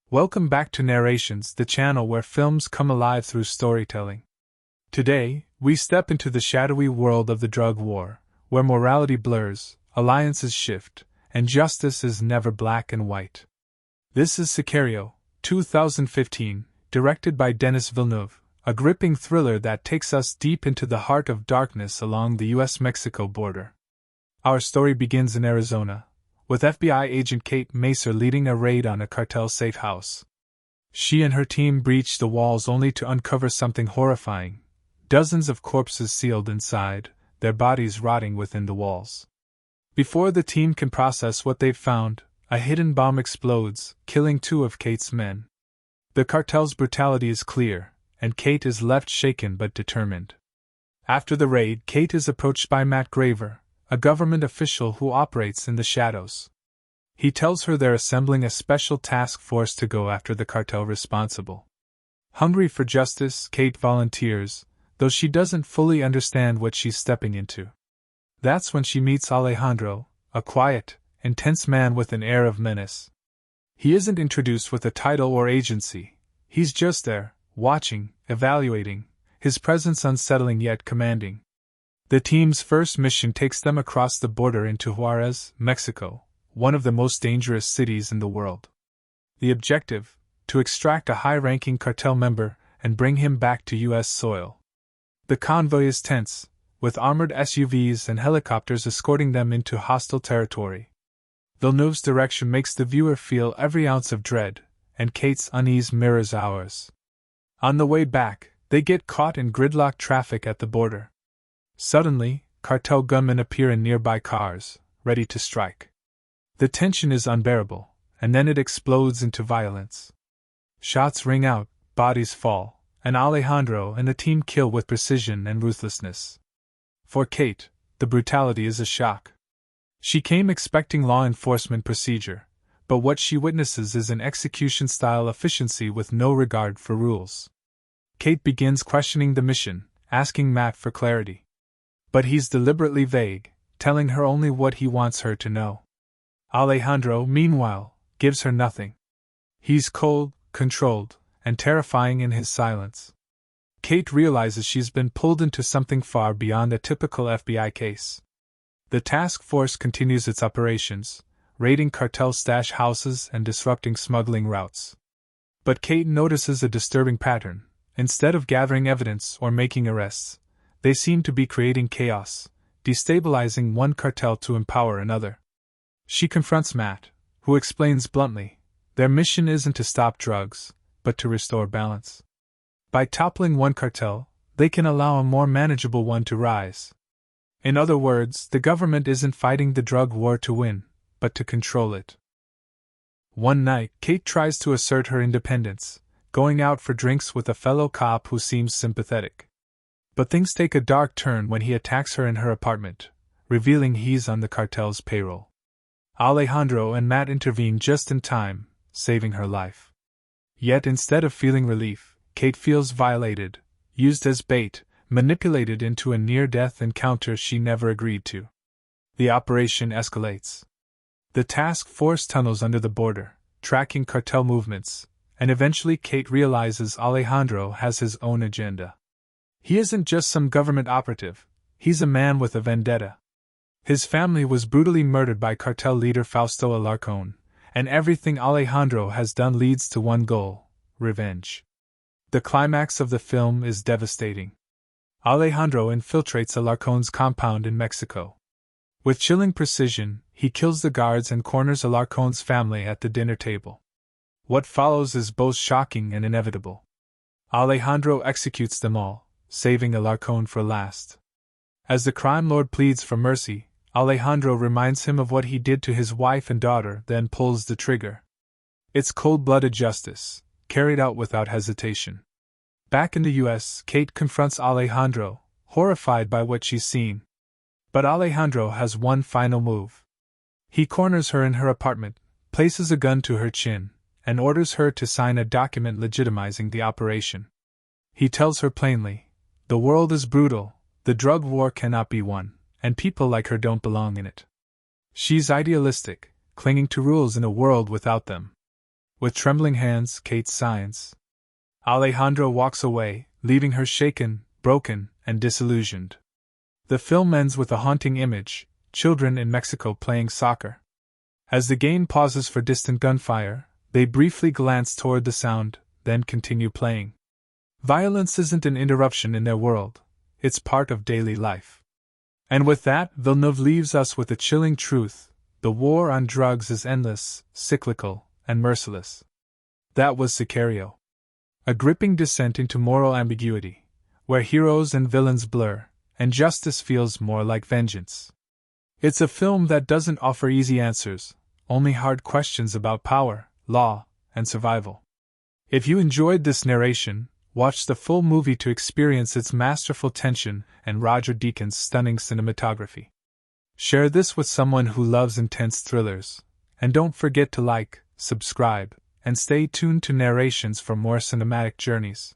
Welcome back to Narrations, the channel where films come alive through storytelling. Today, we step into the shadowy world of the drug war, where morality blurs, alliances shift, and justice is never black and white. This is Sicario, 2015, directed by Denis Villeneuve, a gripping thriller that takes us deep into the heart of darkness along the US-Mexico border. Our story begins in Arizona, with FBI agent Kate Macer leading a raid on a cartel safe house. She and her team breach the walls only to uncover something horrifying: dozens of corpses sealed inside, their bodies rotting within the walls. Before the team can process what they've found, a hidden bomb explodes, killing 2 of Kate's men. The cartel's brutality is clear, and Kate is left shaken but determined. After the raid, Kate is approached by Matt Graver, a government official who operates in the shadows. He tells her they're assembling a special task force to go after the cartel responsible. Hungry for justice, Kate volunteers, though she doesn't fully understand what she's stepping into. That's when she meets Alejandro, a quiet, intense man with an air of menace. He isn't introduced with a title or agency. He's just there, watching, evaluating, his presence unsettling yet commanding. The team's first mission takes them across the border into Juarez, Mexico, one of the most dangerous cities in the world. The objective: to extract a high-ranking cartel member and bring him back to U.S. soil. The convoy is tense, with armored SUVs and helicopters escorting them into hostile territory. Villeneuve's direction makes the viewer feel every ounce of dread, and Kate's unease mirrors ours. On the way back, they get caught in gridlock traffic at the border. Suddenly, cartel gunmen appear in nearby cars, ready to strike. The tension is unbearable, and then it explodes into violence. Shots ring out, bodies fall, and Alejandro and the team kill with precision and ruthlessness. For Kate, the brutality is a shock. She came expecting law enforcement procedure, but what she witnesses is an execution-style efficiency with no regard for rules. Kate begins questioning the mission, asking Matt for clarity. But he's deliberately vague, telling her only what he wants her to know. Alejandro, meanwhile, gives her nothing. He's cold, controlled, and terrifying in his silence. Kate realizes she's been pulled into something far beyond a typical FBI case. The task force continues its operations, raiding cartel stash houses and disrupting smuggling routes. But Kate notices a disturbing pattern. Instead of gathering evidence or making arrests, they seem to be creating chaos, destabilizing one cartel to empower another. She confronts Matt, who explains bluntly, their mission isn't to stop drugs, but to restore balance. By toppling one cartel, they can allow a more manageable one to rise. In other words, the government isn't fighting the drug war to win, but to control it. One night, Kate tries to assert her independence, going out for drinks with a fellow cop who seems sympathetic. But things take a dark turn when he attacks her in her apartment, revealing he's on the cartel's payroll. Alejandro and Matt intervene just in time, saving her life. Yet instead of feeling relief, Kate feels violated, used as bait, manipulated into a near-death encounter she never agreed to. The operation escalates. The task force tunnels under the border, tracking cartel movements, and eventually Kate realizes Alejandro has his own agenda. He isn't just some government operative, he's a man with a vendetta. His family was brutally murdered by cartel leader Fausto Alarcón, and everything Alejandro has done leads to one goal: revenge. The climax of the film is devastating. Alejandro infiltrates Alarcón's compound in Mexico. With chilling precision, he kills the guards and corners Alarcón's family at the dinner table. What follows is both shocking and inevitable. Alejandro executes them all, saving Alarcón for last. As the crime lord pleads for mercy, Alejandro reminds him of what he did to his wife and daughter, then pulls the trigger. It's cold-blooded justice, carried out without hesitation. Back in the U.S., Kate confronts Alejandro, horrified by what she's seen. But Alejandro has one final move. He corners her in her apartment, places a gun to her chin, and orders her to sign a document legitimizing the operation. He tells her plainly, the world is brutal, the drug war cannot be won, and people like her don't belong in it. She's idealistic, clinging to rules in a world without them. With trembling hands, Kate signs. Alejandro walks away, leaving her shaken, broken, and disillusioned. The film ends with a haunting image: children in Mexico playing soccer. As the game pauses for distant gunfire, they briefly glance toward the sound, then continue playing. Violence isn't an interruption in their world, it's part of daily life. And with that, Villeneuve leaves us with a chilling truth: the war on drugs is endless, cyclical, and merciless. That was Sicario. A gripping descent into moral ambiguity, where heroes and villains blur, and justice feels more like vengeance. It's a film that doesn't offer easy answers, only hard questions about power, law, and survival. If you enjoyed this narration, watch the full movie to experience its masterful tension and Roger Deakins' stunning cinematography. Share this with someone who loves intense thrillers, and don't forget to like, subscribe, and stay tuned to Narrations for more cinematic journeys.